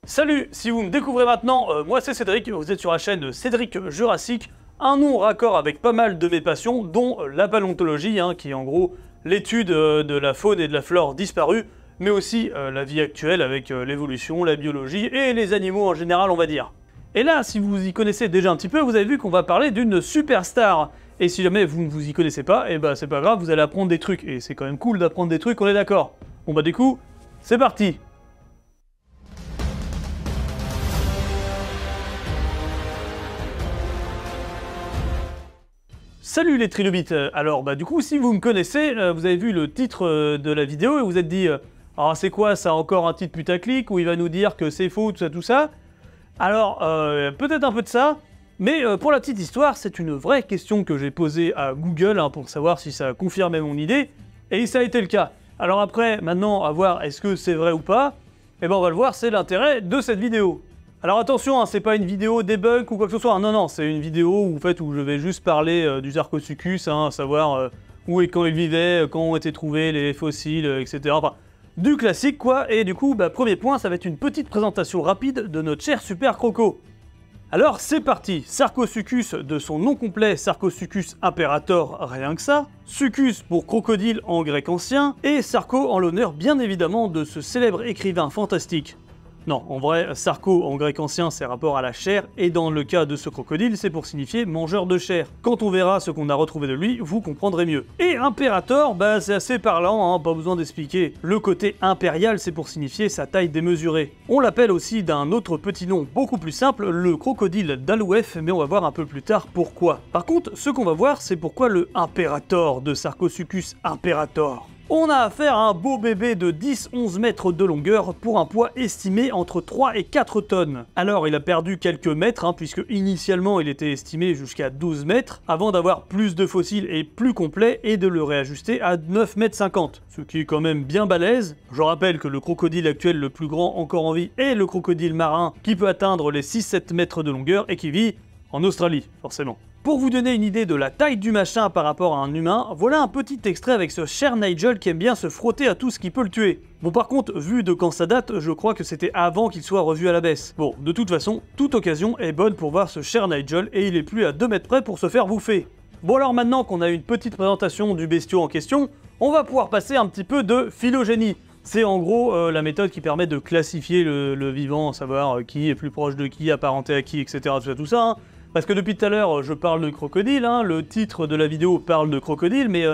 Salut, si vous me découvrez maintenant, moi c'est Cédric, vous êtes sur la chaîne Cédric Jurassique, un nom raccord avec pas mal de mes passions, dont la paléontologie, qui est en gros l'étude de la faune et de la flore disparue, mais aussi la vie actuelle avec l'évolution, la biologie et les animaux en général, on va dire. Et là, si vous y connaissez déjà un petit peu, vous avez vu qu'on va parler d'une superstar. Et si jamais vous ne vous y connaissez pas, et bah c'est pas grave, vous allez apprendre des trucs. Et c'est quand même cool d'apprendre des trucs, on est d'accord. Bon bah du coup, c'est parti. Salut les trilobites. Alors bah du coup, si vous me connaissez, vous avez vu le titre de la vidéo et vous êtes dit alors c'est quoi ça, encore un titre putaclic où il va nous dire que c'est faux, tout ça. Alors peut-être un peu de ça, mais pour la petite histoire, c'est une vraie question que j'ai posée à Google pour savoir si ça confirmait mon idée, et ça a été le cas. Alors après, maintenant, à voir est-ce que c'est vrai ou pas, et ben on va le voir, c'est l'intérêt de cette vidéo. Alors attention, c'est pas une vidéo debunk ou quoi que ce soit, non, c'est une vidéo où, où je vais juste parler du Sarcosuchus, savoir où et quand il vivait, quand ont été trouvés les fossiles, etc. Enfin, du classique quoi, et du coup, premier point, ça va être une petite présentation rapide de notre cher super croco. Alors c'est parti, Sarcosuchus de son nom complet, Sarcosuchus imperator, rien que ça, Suchus pour crocodile en grec ancien, et Sarco en l'honneur bien évidemment de ce célèbre écrivain fantastique. Non, en vrai, Sarco en grec ancien c'est rapport à la chair, et dans le cas de ce crocodile c'est pour signifier mangeur de chair. Quand on verra ce qu'on a retrouvé de lui, vous comprendrez mieux. Et imperator, c'est assez parlant, pas besoin d'expliquer. Le côté impérial c'est pour signifier sa taille démesurée. On l'appelle aussi d'un autre petit nom beaucoup plus simple, le crocodile d'Alouef, mais on va voir un peu plus tard pourquoi. Par contre, ce qu'on va voir c'est pourquoi le imperator de Sarcosuchus imperator. On a affaire à un beau bébé de 10-11 mètres de longueur pour un poids estimé entre 3 et 4 tonnes. Alors il a perdu quelques mètres, puisque initialement il était estimé jusqu'à 12 mètres, avant d'avoir plus de fossiles et plus complet et de le réajuster à 9 mètres 50, ce qui est quand même bien balèze. Je rappelle que le crocodile actuel le plus grand encore en vie est le crocodile marin qui peut atteindre les 6-7 mètres de longueur et qui vit en Australie, forcément. Pour vous donner une idée de la taille du machin par rapport à un humain, voilà un petit extrait avec ce cher Nigel qui aime bien se frotter à tout ce qui peut le tuer. Bon par contre, vu de quand ça date, je crois que c'était avant qu'il soit revu à la baisse. Bon, de toute façon, toute occasion est bonne pour voir ce cher Nigel et il est plus à 2 mètres près pour se faire bouffer. Bon alors maintenant qu'on a une petite présentation du bestiau en question, on va pouvoir passer un petit peu de phylogénie. C'est en gros la méthode qui permet de classifier le vivant, savoir qui est plus proche de qui, apparenté à qui, etc. Tout ça. Parce que depuis tout à l'heure, je parle de crocodile, le titre de la vidéo parle de crocodile, mais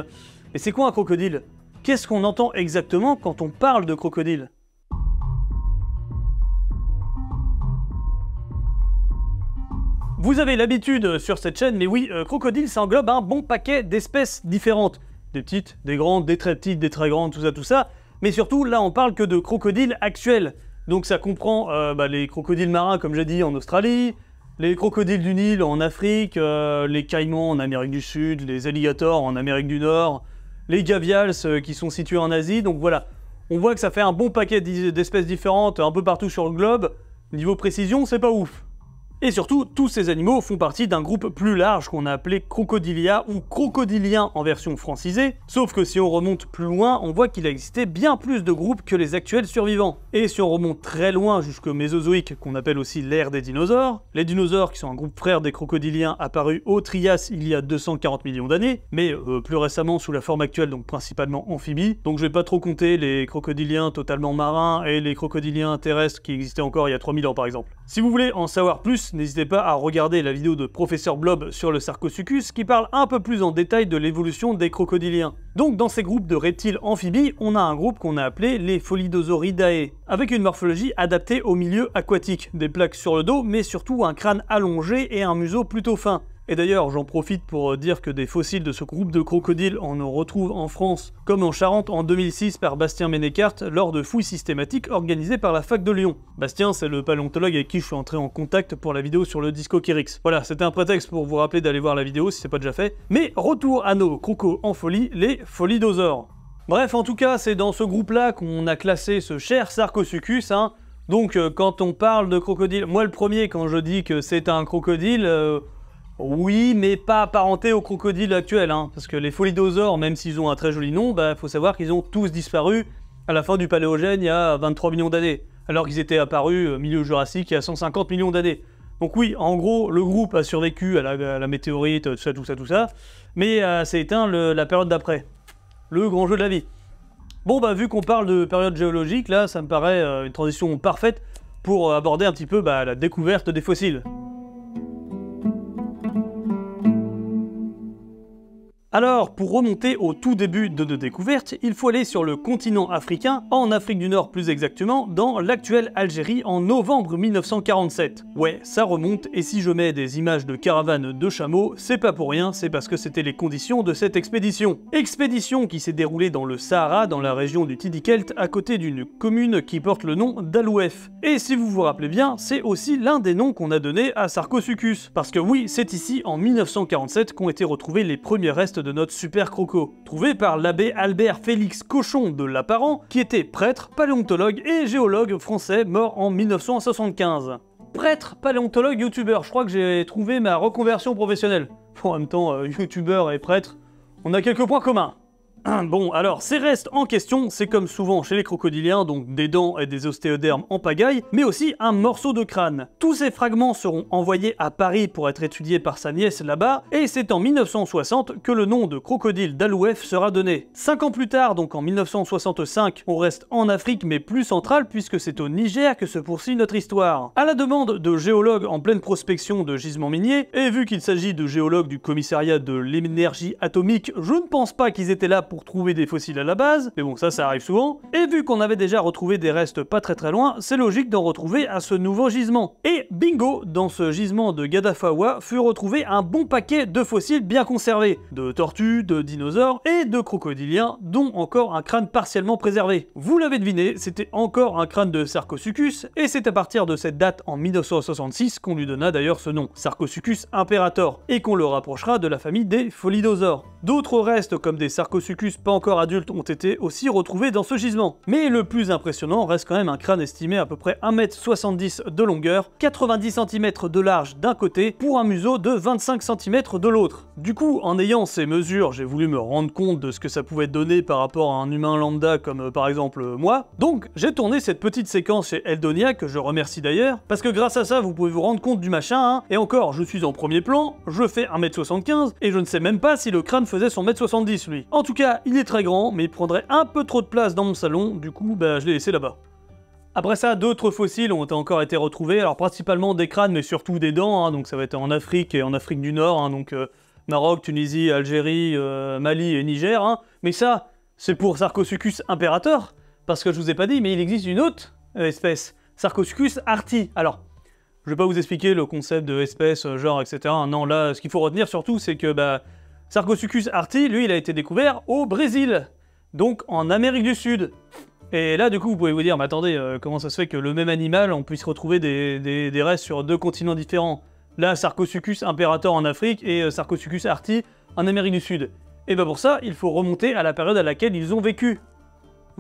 c'est quoi un crocodile? Qu'est-ce qu'on entend exactement quand on parle de crocodile? Vous avez l'habitude sur cette chaîne, mais oui, crocodile, ça englobe un bon paquet d'espèces différentes. Des petites, des grandes, des très petites, des très grandes, tout ça. Mais surtout, là, on parle que de crocodiles actuels. Donc ça comprend les crocodiles marins, comme j'ai dit, en Australie, les crocodiles du Nil en Afrique, les caïmans en Amérique du Sud, les alligators en Amérique du Nord, les gavials qui sont situés en Asie, donc voilà. On voit que ça fait un bon paquet d'espèces différentes un peu partout sur le globe. Niveau précision, c'est pas ouf. Et surtout, tous ces animaux font partie d'un groupe plus large qu'on a appelé Crocodilia ou crocodilien en version francisée, sauf que si on remonte plus loin, on voit qu'il existait bien plus de groupes que les actuels survivants. Et si on remonte très loin jusqu'au Mésozoïque, qu'on appelle aussi l'ère des dinosaures, les dinosaures qui sont un groupe frère des crocodiliens apparus au Trias il y a 240 millions d'années, mais plus récemment sous la forme actuelle, donc principalement amphibies, donc je vais pas trop compter les crocodiliens totalement marins et les crocodiliens terrestres qui existaient encore il y a 3000 ans par exemple. Si vous voulez en savoir plus, n'hésitez pas à regarder la vidéo de Professeur Blob sur le Sarcosuchus qui parle un peu plus en détail de l'évolution des crocodiliens. Donc dans ces groupes de reptiles amphibies, on a un groupe qu'on a appelé les Pholidosauridæ, avec une morphologie adaptée au milieu aquatique, des plaques sur le dos, mais surtout un crâne allongé et un museau plutôt fin. Et d'ailleurs, j'en profite pour dire que des fossiles de ce groupe de crocodiles, on en retrouve en France, comme en Charente en 2006 par Bastien Ménécart lors de fouilles systématiques organisées par la fac de Lyon. Bastien, c'est le paléontologue avec qui je suis entré en contact pour la vidéo sur le Discochérix. Voilà, c'était un prétexte pour vous rappeler d'aller voir la vidéo si c'est pas déjà fait. Mais retour à nos crocos en folie, les Pholidosaures. Bref, en tout cas, c'est dans ce groupe-là qu'on a classé ce cher Sarcosuchus, Donc, quand on parle de crocodile, moi le premier, quand je dis que c'est un crocodile... Oui, mais pas apparenté aux crocodiles actuels, parce que les Pholidosaures, même s'ils ont un très joli nom, faut savoir qu'ils ont tous disparu à la fin du Paléogène il y a 23 millions d'années. alors qu'ils étaient apparus au milieu Jurassique il y a 150 millions d'années. Donc oui, en gros, le groupe a survécu à la météorite, tout ça, mais c'est éteint la période d'après. Le grand jeu de la vie. Bon bah vu qu'on parle de période géologique, là ça me paraît une transition parfaite pour aborder un petit peu la découverte des fossiles. Alors, pour remonter au tout début de nos découvertes, il faut aller sur le continent africain, en Afrique du Nord plus exactement, dans l'actuelle Algérie en novembre 1947. Ouais, ça remonte, et si je mets des images de caravanes de chameaux, c'est pas pour rien, c'est parce que c'était les conditions de cette expédition. Expédition qui s'est déroulée dans le Sahara, dans la région du Tidikelt, à côté d'une commune qui porte le nom d'Alouef. Et si vous vous rappelez bien, c'est aussi l'un des noms qu'on a donné à Sarcosuchus. Parce que oui, c'est ici, en 1947, qu'ont été retrouvés les premiers restes de notre super croco, trouvé par l'abbé Albert Félix Cochon de Lapparent, qui était prêtre, paléontologue et géologue français mort en 1975. Prêtre, paléontologue, youtubeur, je crois que j'ai trouvé ma reconversion professionnelle. En même temps, youtubeur et prêtre, on a quelques points communs. Bon, alors, ces restes en question, c'est comme souvent chez les crocodiliens, donc des dents et des ostéodermes en pagaille, mais aussi un morceau de crâne. Tous ces fragments seront envoyés à Paris pour être étudiés par sa nièce là-bas, et c'est en 1960 que le nom de crocodile d'Alouef sera donné. 5 ans plus tard, donc en 1965, on reste en Afrique mais plus centrale puisque c'est au Niger que se poursuit notre histoire. À la demande de géologues en pleine prospection de gisements miniers, et vu qu'il s'agit de géologues du commissariat de l'énergie atomique, je ne pense pas qu'ils étaient là pour trouver des fossiles à la base, mais bon ça arrive souvent, et vu qu'on avait déjà retrouvé des restes pas très loin, c'est logique d'en retrouver à ce nouveau gisement. Et bingo, dans ce gisement de Gadafawa fut retrouvé un bon paquet de fossiles bien conservés, de tortues, de dinosaures et de crocodiliens, dont encore un crâne partiellement préservé. Vous l'avez deviné, c'était encore un crâne de Sarcosuchus, et c'est à partir de cette date en 1966 qu'on lui donna d'ailleurs ce nom, Sarcosuchus imperator, et qu'on le rapprochera de la famille des Pholidiosaures. D'autres restes comme des Sarcosuchus pas encore adultes ont été aussi retrouvés dans ce gisement. Mais le plus impressionnant reste quand même un crâne estimé à peu près 1,70 m de longueur, 90 cm de large d'un côté, pour un museau de 25 cm de l'autre. Du coup, en ayant ces mesures, j'ai voulu me rendre compte de ce que ça pouvait donner par rapport à un humain lambda comme par exemple moi. Donc, j'ai tourné cette petite séquence chez Eldonia, que je remercie d'ailleurs, parce que grâce à ça, vous pouvez vous rendre compte du machin, hein. Et encore, je suis en premier plan, je fais 1,75 m, et je ne sais même pas si le crâne faisait son 1,70 m lui. En tout cas, il est très grand, mais il prendrait un peu trop de place dans mon salon, du coup, je l'ai laissé là-bas. Après ça, d'autres fossiles ont encore été retrouvés, alors principalement des crânes, mais surtout des dents, hein, donc ça va être en Afrique et en Afrique du Nord, hein, donc Maroc, Tunisie, Algérie, Mali et Niger, hein. Mais ça, c'est pour Sarcosuchus imperator, parce que je vous ai pas dit, mais il existe une autre espèce, Sarcosuchus arti. Alors, je vais pas vous expliquer le concept de espèce, genre, etc. Non, là, ce qu'il faut retenir surtout, c'est que, Sarcosuchus arti, lui, il a été découvert au Brésil, donc en Amérique du Sud. Et là, du coup, vous pouvez vous dire, mais attendez, comment ça se fait que le même animal, on puisse retrouver des restes sur deux continents différents? Là, Sarcosuchus imperator en Afrique et Sarcosuchus arti en Amérique du Sud. Et pour ça, il faut remonter à la période à laquelle ils ont vécu.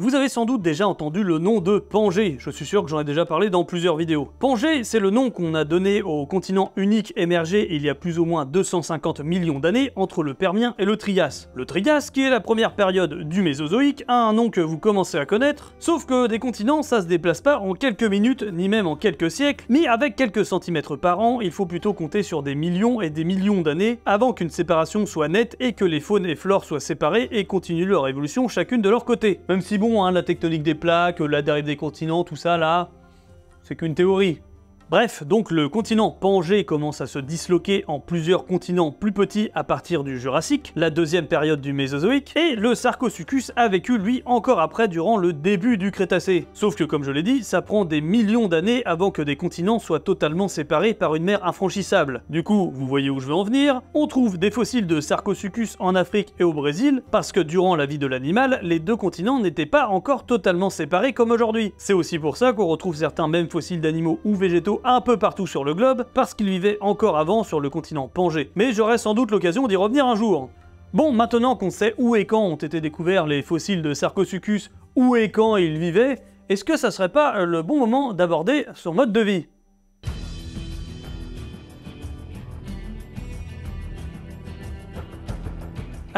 Vous avez sans doute déjà entendu le nom de Pangée, je suis sûr que j'en ai déjà parlé dans plusieurs vidéos. Pangée, c'est le nom qu'on a donné au continent unique émergé il y a plus ou moins 250 millions d'années entre le Permien et le Trias. Le Trias, qui est la première période du Mésozoïque, a un nom que vous commencez à connaître, sauf que des continents, ça se déplace pas en quelques minutes, ni même en quelques siècles, mais avec quelques centimètres par an, il faut plutôt compter sur des millions et des millions d'années avant qu'une séparation soit nette et que les faunes et flores soient séparées et continuent leur évolution chacune de leur côté. Même si bon, la tectonique des plaques, la dérive des continents, tout ça là, c'est qu'une théorie. Bref, donc le continent Pangée commence à se disloquer en plusieurs continents plus petits à partir du Jurassique, la deuxième période du Mésozoïque, et le Sarcosuchus a vécu lui encore après durant le début du Crétacé. Sauf que comme je l'ai dit, ça prend des millions d'années avant que des continents soient totalement séparés par une mer infranchissable. Du coup, vous voyez où je veux en venir, on trouve des fossiles de Sarcosuchus en Afrique et au Brésil, parce que durant la vie de l'animal, les deux continents n'étaient pas encore totalement séparés comme aujourd'hui. C'est aussi pour ça qu'on retrouve certains mêmes fossiles d'animaux ou végétaux un peu partout sur le globe, parce qu'ils vivaient encore avant sur le continent Pangée. Mais j'aurai sans doute l'occasion d'y revenir un jour. Bon, maintenant qu'on sait où et quand ont été découverts les fossiles de Sarcosuchus, où et quand ils vivaient, est-ce que ça serait pas le bon moment d'aborder son mode de vie ?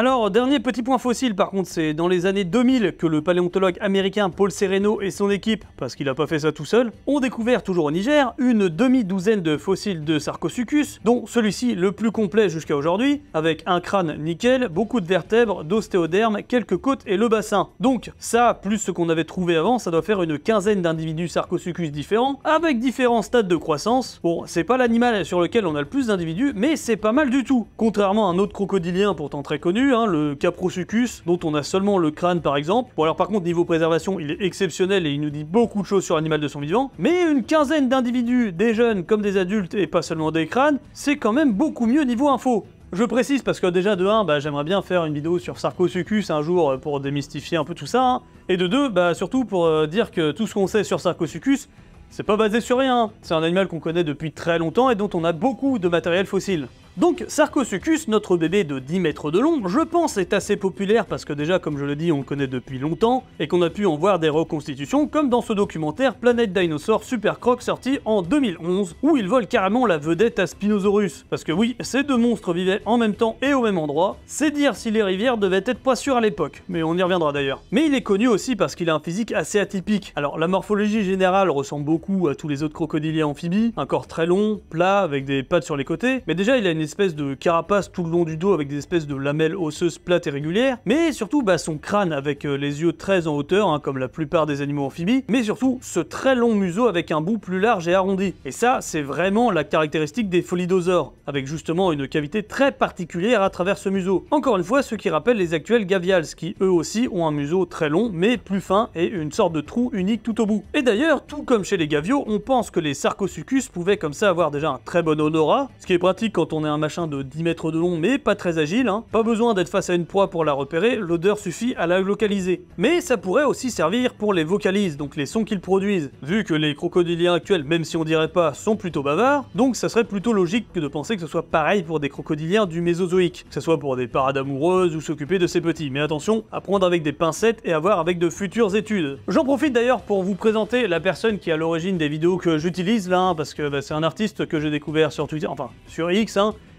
Alors, dernier petit point fossile par contre, c'est dans les années 2000 que le paléontologue américain Paul Sereno et son équipe, parce qu'il n'a pas fait ça tout seul, ont découvert toujours au Niger une demi-douzaine de fossiles de Sarcosuchus, dont celui-ci le plus complet jusqu'à aujourd'hui, avec un crâne nickel, beaucoup de vertèbres, d'ostéodermes, quelques côtes et le bassin. Donc ça, plus ce qu'on avait trouvé avant, ça doit faire une quinzaine d'individus Sarcosuchus différents, avec différents stades de croissance. Bon, c'est pas l'animal sur lequel on a le plus d'individus, mais c'est pas mal du tout. Contrairement à un autre crocodilien pourtant très connu, le Caprosuchus, dont on a seulement le crâne par exemple. Bon alors par contre niveau préservation il est exceptionnel et il nous dit beaucoup de choses sur l'animal de son vivant, mais une quinzaine d'individus, des jeunes comme des adultes et pas seulement des crânes, c'est quand même beaucoup mieux niveau info. Je précise parce que déjà de 1, j'aimerais bien faire une vidéo sur Sarcosuchus un jour pour démystifier un peu tout ça, hein. Et de 2, surtout pour dire que tout ce qu'on sait sur Sarcosuchus, c'est pas basé sur rien, c'est un animal qu'on connaît depuis très longtemps et dont on a beaucoup de matériel fossile. Donc Sarcosuchus, notre bébé de 10 mètres de long, je pense est assez populaire parce que déjà, comme je le dis, on le connaît depuis longtemps et qu'on a pu en voir des reconstitutions comme dans ce documentaire Planète Dinosaure Super Croc sorti en 2011 où il vole carrément la vedette à Spinosaurus. Parce que oui, ces deux monstres vivaient en même temps et au même endroit, c'est dire si les rivières devaient être pas sûres à l'époque, mais on y reviendra d'ailleurs. Mais il est connu aussi parce qu'il a un physique assez atypique. Alors la morphologie générale ressemble beaucoup à tous les autres crocodiliens amphibies, un corps très long, plat, avec des pattes sur les côtés, mais déjà il a une espèce de carapace tout le long du dos avec des espèces de lamelles osseuses plates et régulières, mais surtout son crâne avec les yeux très en hauteur, comme la plupart des animaux amphibies, mais surtout ce très long museau avec un bout plus large et arrondi. Et ça, c'est vraiment la caractéristique des Pholidosaures, avec justement une cavité très particulière à travers ce museau. Encore une fois, ce qui rappelle les actuels Gavials, qui eux aussi ont un museau très long, mais plus fin et une sorte de trou unique tout au bout. Et d'ailleurs, tout comme chez les Gaviaux, on pense que les Sarcosuchus pouvaient comme ça avoir déjà un très bon odorat, ce qui est pratique quand on est un machin de 10 mètres de long mais pas très agile, Pas besoin d'être face à une proie pour la repérer, l'odeur suffit à la localiser. Mais ça pourrait aussi servir pour les vocalises, donc les sons qu'ils produisent. Vu que les crocodiliens actuels, même si on dirait pas, sont plutôt bavards, donc ça serait plutôt logique que de penser que ce soit pareil pour des crocodiliens du Mésozoïque, que ce soit pour des parades amoureuses ou s'occuper de ses petits. Mais attention, à prendre avec des pincettes et à voir avec de futures études. J'en profite d'ailleurs pour vous présenter la personne qui est à l'origine des vidéos que j'utilise là, parce que c'est un artiste que j'ai découvert sur Twitter, enfin sur X,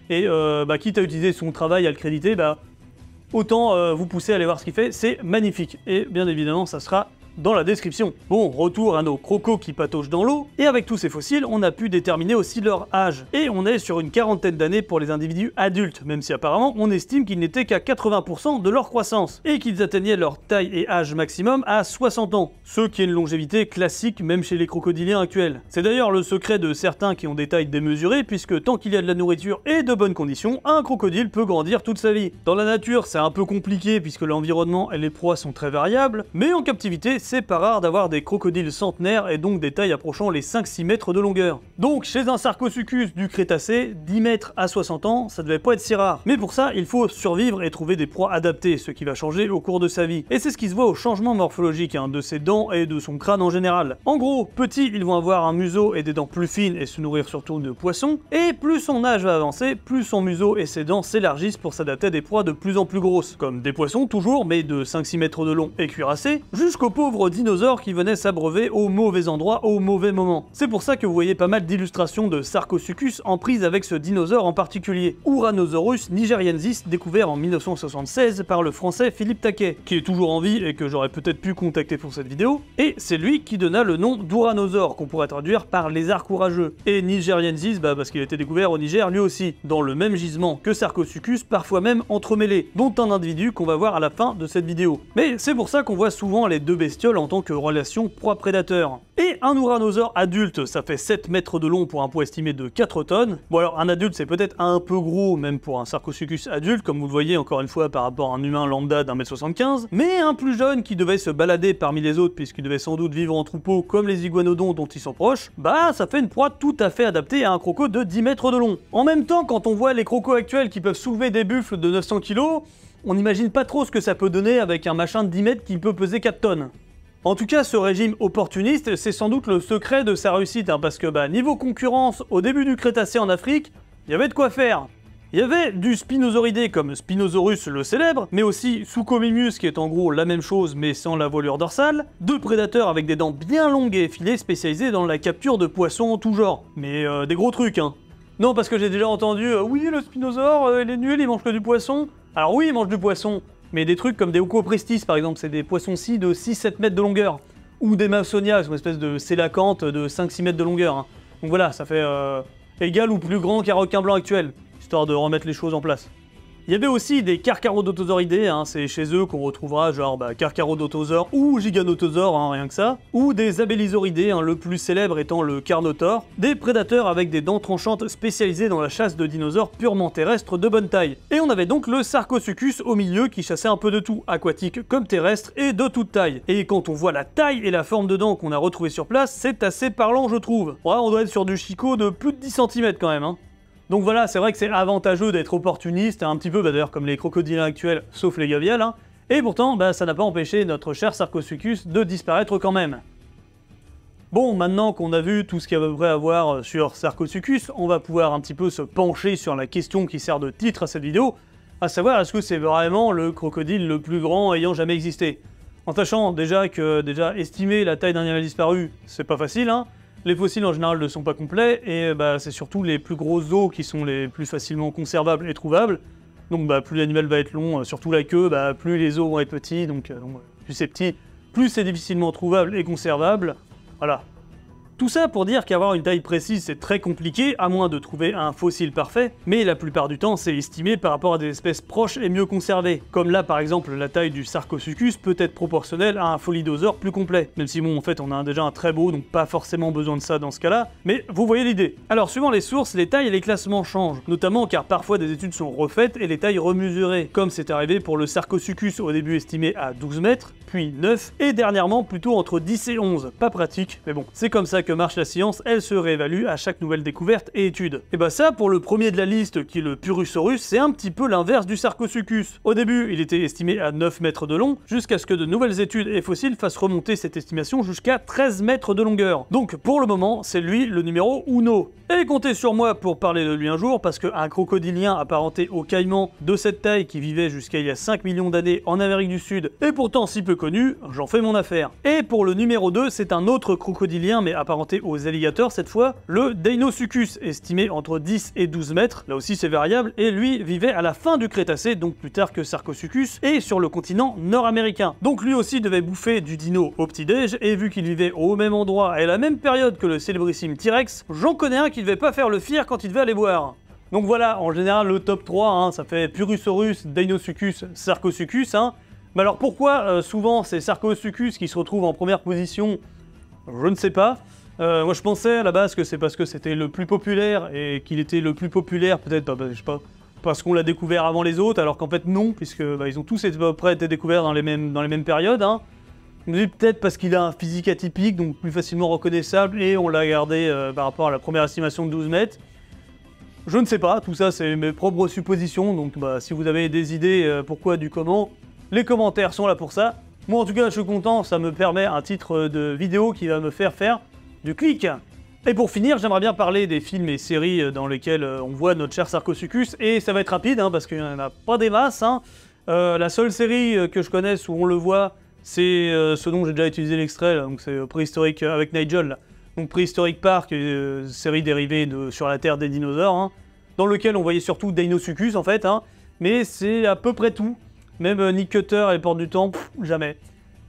et quitte à utiliser son travail à le créditer, autant vous pousser à aller voir ce qu'il fait, c'est magnifique. Et bien évidemment, ça sera dans la description. Bon, retour à nos crocos qui patauchent dans l'eau, et avec tous ces fossiles, on a pu déterminer aussi leur âge. Et on est sur une quarantaine d'années pour les individus adultes, même si apparemment on estime qu'ils n'étaient qu'à 80% de leur croissance, et qu'ils atteignaient leur taille et âge maximum à 60 ans, ce qui est une longévité classique même chez les crocodiliens actuels. C'est d'ailleurs le secret de certains qui ont des tailles démesurées, puisque tant qu'il y a de la nourriture et de bonnes conditions, un crocodile peut grandir toute sa vie. Dans la nature, c'est un peu compliqué puisque l'environnement et les proies sont très variables, mais en captivité, c'est pas rare d'avoir des crocodiles centenaires et donc des tailles approchant les 5-6 mètres de longueur. Donc chez un Sarcosuchus du Crétacé, 10 mètres à 60 ans, ça devait pas être si rare. Mais pour ça, il faut survivre et trouver des proies adaptées, ce qui va changer au cours de sa vie. Et c'est ce qui se voit au changement morphologique de ses dents et de son crâne en général. En gros, petits, ils vont avoir un museau et des dents plus fines et se nourrir surtout de poissons, et plus son âge va avancer, plus son museau et ses dents s'élargissent pour s'adapter à des proies de plus en plus grosses, comme des poissons toujours, mais de 5-6 mètres de long et cuirassés, jusqu'aux pauvres dinosaures qui venaient s'abreuver au mauvais endroit au mauvais moment. C'est pour ça que vous voyez pas mal d'illustrations de Sarcosuchus en prise avec ce dinosaure en particulier, Uranosaurus nigeriensis, découvert en 1976 par le français Philippe Taquet, qui est toujours en vie et que j'aurais peut-être pu contacter pour cette vidéo, et c'est lui qui donna le nom d'Uranosaure, qu'on pourrait traduire par lézard courageux, et nigeriensis parce qu'il a été découvert au Niger lui aussi, dans le même gisement que Sarcosuchus, parfois même entremêlés, dont un individu qu'on va voir à la fin de cette vidéo. Mais c'est pour ça qu'on voit souvent les deux bestioles en tant que relation proie-prédateur. Et un Uranosaure adulte, ça fait 7 mètres de long pour un poids estimé de 4 tonnes. Bon alors un adulte c'est peut-être un peu gros même pour un Sarcosuchus adulte, comme vous le voyez encore une fois par rapport à un humain lambda d'1m75, mais un plus jeune qui devait se balader parmi les autres puisqu'il devait sans doute vivre en troupeau comme les iguanodons dont ils sont proches, ça fait une proie tout à fait adaptée à un croco de 10 mètres de long. En même temps, quand on voit les crocos actuels qui peuvent soulever des buffles de 900 kg, on n'imagine pas trop ce que ça peut donner avec un machin de 10 mètres qui peut peser 4 tonnes. En tout cas, ce régime opportuniste, c'est sans doute le secret de sa réussite, parce que niveau concurrence, au début du Crétacé en Afrique, il y avait de quoi faire. Il y avait du Spinosauridé comme Spinosaurus le célèbre, mais aussi Suchomimus qui est en gros la même chose mais sans la voilure dorsale, deux prédateurs avec des dents bien longues et effilées spécialisés dans la capture de poissons en tout genre, mais des gros trucs Non, parce que j'ai déjà entendu oui le Spinosaure il est nul, il mange que du poisson. Alors oui, ils mangent du poisson, mais des trucs comme des Ocoprestis par exemple, c'est des poissons-ci de 6-7 mètres de longueur. Ou des Mawsonia, c'est une espèce de sélacanthe de 5-6 mètres de longueur. Hein. Donc voilà, ça fait égal ou plus grand qu'un requin blanc actuel, histoire de remettre les choses en place. Il y avait aussi des Carcharodontosauridae, hein, c'est chez eux qu'on retrouvera genre Carcharodontosaure ou Giganotosaure, hein, rien que ça, ou des Abélisauridés, hein, le plus célèbre étant le Carnotaure, des prédateurs avec des dents tranchantes spécialisés dans la chasse de dinosaures purement terrestres de bonne taille. Et on avait donc le Sarcosuchus au milieu qui chassait un peu de tout, aquatique comme terrestre et de toute taille. Et quand on voit la taille et la forme de dents qu'on a retrouvées sur place, c'est assez parlant je trouve. Ouais, on doit être sur du Chico de plus de 10 cm quand même, hein. Donc voilà, c'est vrai que c'est avantageux d'être opportuniste, un petit peu d'ailleurs comme les crocodiliens actuels, sauf les gaviales, hein, et pourtant ça n'a pas empêché notre cher Sarcosuchus de disparaître quand même. Bon, maintenant qu'on a vu tout ce qu'il y a à peu près à voir sur Sarcosuchus, on va pouvoir un petit peu se pencher sur la question qui sert de titre à cette vidéo, à savoir est-ce que c'est vraiment le crocodile le plus grand ayant jamais existé. En sachant déjà que estimer la taille d'un animal disparu, c'est pas facile, hein. Les fossiles en général ne sont pas complets, et c'est surtout les plus gros os qui sont les plus facilement conservables et trouvables. Donc plus l'animal va être long, surtout la queue, plus les os vont être petits, donc plus c'est petit, plus c'est difficilement trouvable et conservable. Voilà. Tout ça pour dire qu'avoir une taille précise c'est très compliqué, à moins de trouver un fossile parfait, mais la plupart du temps c'est estimé par rapport à des espèces proches et mieux conservées. Comme là par exemple la taille du Sarcosuchus peut être proportionnelle à un Pholidosauр plus complet. Même si bon en fait on a déjà un très beau, donc pas forcément besoin de ça dans ce cas-là, mais vous voyez l'idée. Alors suivant les sources, les tailles et les classements changent, notamment car parfois des études sont refaites et les tailles remesurées, comme c'est arrivé pour le Sarcosuchus au début estimé à 12 mètres, puis 9, et dernièrement plutôt entre 10 et 11. Pas pratique, mais bon, c'est comme ça que marche la science, elle se réévalue à chaque nouvelle découverte et étude. Et ça, pour le premier de la liste, qui est le Purusaurus, c'est un petit peu l'inverse du Sarcosuchus. Au début, il était estimé à 9 mètres de long, jusqu'à ce que de nouvelles études et fossiles fassent remonter cette estimation jusqu'à 13 mètres de longueur. Donc pour le moment, c'est lui le numéro uno. Et comptez sur moi pour parler de lui un jour, parce qu'un crocodilien apparenté au caïman de cette taille qui vivait jusqu'à il y a 5 millions d'années en Amérique du Sud, et pourtant si peu connu, j'en fais mon affaire. Et pour le numéro 2, c'est un autre crocodilien, mais apparenté aux alligators cette fois, le Deinosuchus, estimé entre 10 et 12 mètres, là aussi c'est variable, et lui vivait à la fin du Crétacé, donc plus tard que Sarcosuchus, et sur le continent nord-américain. Donc lui aussi devait bouffer du dino au petit-déj, et vu qu'il vivait au même endroit et à la même période que le célébrissime T-Rex, j'en connais un qui devait pas faire le fier quand il devait aller boire. Donc voilà, en général le top 3, hein, ça fait Purusaurus, Deinosuchus, Sarcosuchus, hein. Mais alors pourquoi souvent c'est Sarcosuchus qui se retrouve en première position? Je ne sais pas. Moi je pensais à la base que c'est parce que c'était le plus populaire et qu'il était le plus populaire peut-être, je sais pas, parce qu'on l'a découvert avant les autres, alors qu'en fait non, puisque ils ont tous à peu près été découverts dans les mêmes périodes. Hein. Peut-être parce qu'il a un physique atypique, donc plus facilement reconnaissable, et on l'a gardé par rapport à la première estimation de 12 mètres. Je ne sais pas, tout ça c'est mes propres suppositions, donc si vous avez des idées pourquoi du comment, les commentaires sont là pour ça. Moi en tout cas je suis content, ça me permet un titre de vidéo qui va me faire du clic. Et pour finir, j'aimerais bien parler des films et séries dans lesquels on voit notre cher Sarcosuchus, et ça va être rapide, hein, parce qu'il n'y en a pas des masses. Hein. La seule série que je connaisse où on le voit, c'est ce dont j'ai déjà utilisé l'extrait, donc c'est Préhistorique avec Nigel, là. Donc Préhistorique Park, série dérivée sur la Terre des dinosaures, hein, dans lequel on voyait surtout Deinosuchus en fait, hein, mais c'est à peu près tout. Même Nick Cutter et les Portes du Temps, jamais.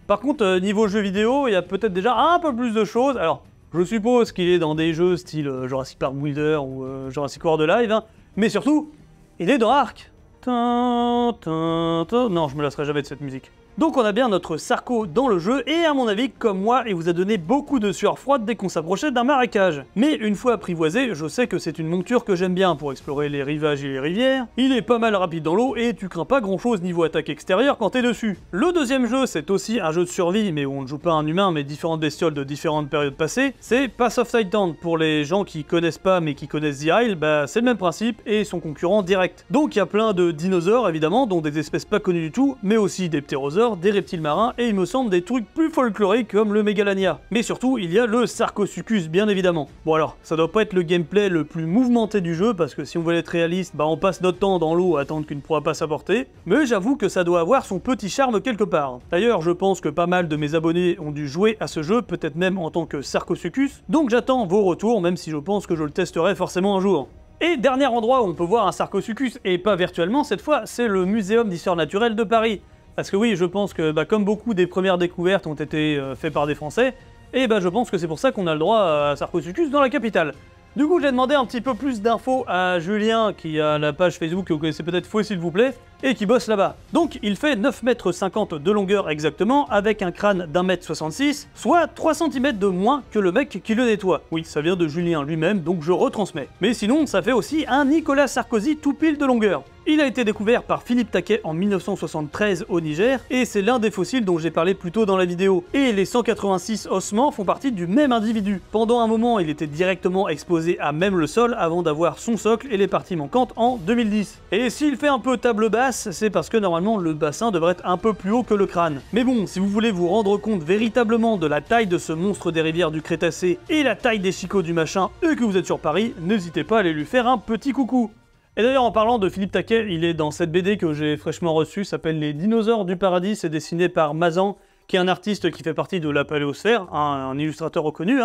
Par contre, niveau jeux vidéo, il y a peut-être déjà un peu plus de choses. Alors, je suppose qu'il est dans des jeux style Jurassic Park Builder ou Jurassic World Live, hein, mais surtout, il est dans Ark. Non, je me lasserai jamais de cette musique. Donc on a bien notre Sarco dans le jeu, et à mon avis, comme moi, il vous a donné beaucoup de sueur froide dès qu'on s'approchait d'un marécage. Mais une fois apprivoisé, je sais que c'est une monture que j'aime bien pour explorer les rivages et les rivières. Il est pas mal rapide dans l'eau, et tu crains pas grand chose niveau attaque extérieure quand t'es dessus. Le deuxième jeu, c'est aussi un jeu de survie, mais où on ne joue pas un humain, mais différentes bestioles de différentes périodes passées. C'est Pass of Titan. Pour les gens qui connaissent pas, mais qui connaissent The Isle, c'est le même principe, et son concurrent direct. Donc il y a plein de dinosaures, évidemment, dont des espèces pas connues du tout, mais aussi des ptérosaures, des reptiles marins, et il me semble des trucs plus folkloriques comme le Megalania. Mais surtout, il y a le Sarcosuchus, bien évidemment. Bon alors, ça doit pas être le gameplay le plus mouvementé du jeu, parce que si on veut être réaliste, on passe notre temps dans l'eau à attendre qu'une proie passe à portée, mais j'avoue que ça doit avoir son petit charme quelque part. D'ailleurs, je pense que pas mal de mes abonnés ont dû jouer à ce jeu, peut-être même en tant que Sarcosuchus, donc j'attends vos retours, même si je pense que je le testerai forcément un jour. Et dernier endroit où on peut voir un Sarcosuchus, et pas virtuellement cette fois, c'est le Muséum d'Histoire Naturelle de Paris. Parce que oui, je pense que comme beaucoup des premières découvertes ont été faites par des Français, et je pense que c'est pour ça qu'on a le droit à Sarcosuchus dans la capitale. Du coup, j'ai demandé un petit peu plus d'infos à Julien, qui a la page Facebook que vous connaissez peut-être, faut s'il vous plaît, et qui bosse là-bas. Donc, il fait 9,50 m de longueur exactement, avec un crâne d'1,66 m, soit 3 cm de moins que le mec qui le nettoie. Oui, ça vient de Julien lui-même, donc je retransmets. Mais sinon, ça fait aussi un Nicolas Sarkozy tout pile de longueur. Il a été découvert par Philippe Taquet en 1973 au Niger, et c'est l'un des fossiles dont j'ai parlé plus tôt dans la vidéo. Et les 186 ossements font partie du même individu. Pendant un moment, il était directement exposé à même le sol avant d'avoir son socle et les parties manquantes en 2010. Et s'il fait un peu table basse, c'est parce que normalement le bassin devrait être un peu plus haut que le crâne. Mais bon, si vous voulez vous rendre compte véritablement de la taille de ce monstre des rivières du Crétacé et la taille des chicots du machin, et que vous êtes sur Paris, n'hésitez pas à aller lui faire un petit coucou. Et d'ailleurs, en parlant de Philippe Taquet, il est dans cette BD que j'ai fraîchement reçue, s'appelle Les Dinosaures du Paradis, c'est dessiné par Mazan, qui est un artiste qui fait partie de la Paléosphère, un illustrateur reconnu,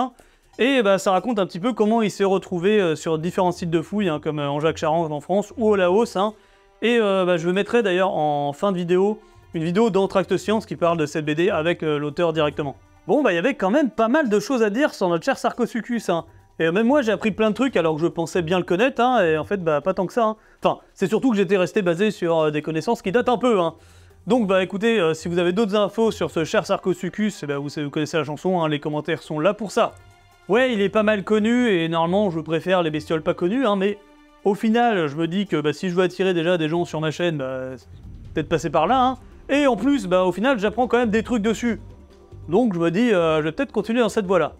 Et ça raconte un petit peu comment il s'est retrouvé sur différents sites de fouilles, comme en Jacques-Charente en France, ou au Laos, Et je mettrai d'ailleurs en fin de vidéo, une vidéo d'Entracte Science qui parle de cette BD avec l'auteur directement. Bon, il y avait quand même pas mal de choses à dire sur notre cher Sarcosuchus, Et même moi, j'ai appris plein de trucs alors que je pensais bien le connaître, et en fait, pas tant que ça, Enfin, c'est surtout que j'étais resté basé sur des connaissances qui datent un peu, Donc, écoutez, si vous avez d'autres infos sur ce cher Sarcosuchus, vous connaissez la chanson, les commentaires sont là pour ça. Ouais, il est pas mal connu, et normalement, je préfère les bestioles pas connues, mais au final, je me dis que si je veux attirer déjà des gens sur ma chaîne, peut-être passer par là, Et en plus, au final, j'apprends quand même des trucs dessus. Donc, je me dis, je vais peut-être continuer dans cette voie-là.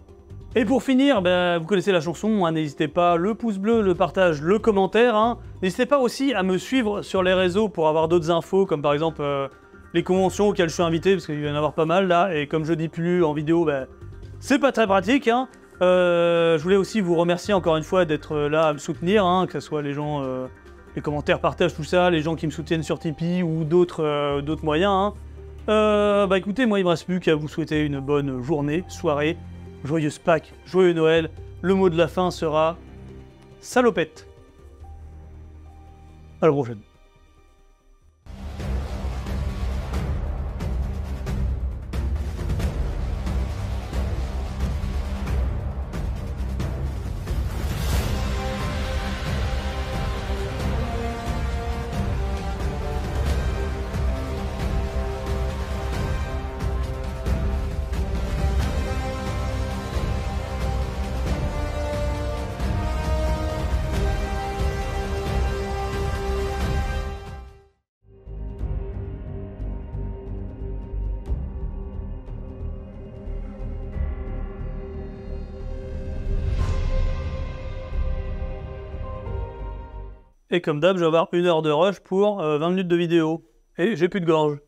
Et pour finir, vous connaissez la chanson, n'hésitez pas, le pouce bleu, le partage, le commentaire, N'hésitez pas aussi à me suivre sur les réseaux pour avoir d'autres infos, comme par exemple les conventions auxquelles je suis invité, parce qu'il va y en avoir pas mal là, et comme je dis plus en vidéo, c'est pas très pratique, Je voulais aussi vous remercier encore une fois d'être là à me soutenir, que ce soit les gens, les commentaires, partage, tout ça, les gens qui me soutiennent sur Tipeee ou d'autres moyens, Écoutez, moi il me reste plus qu'à vous souhaiter une bonne journée, soirée, joyeuse Pâques, joyeux Noël. Le mot de la fin sera salopette. À la prochaine. Et comme d'hab, je vais avoir 1 heure de rush pour 20 minutes de vidéo. Et j'ai plus de gorge.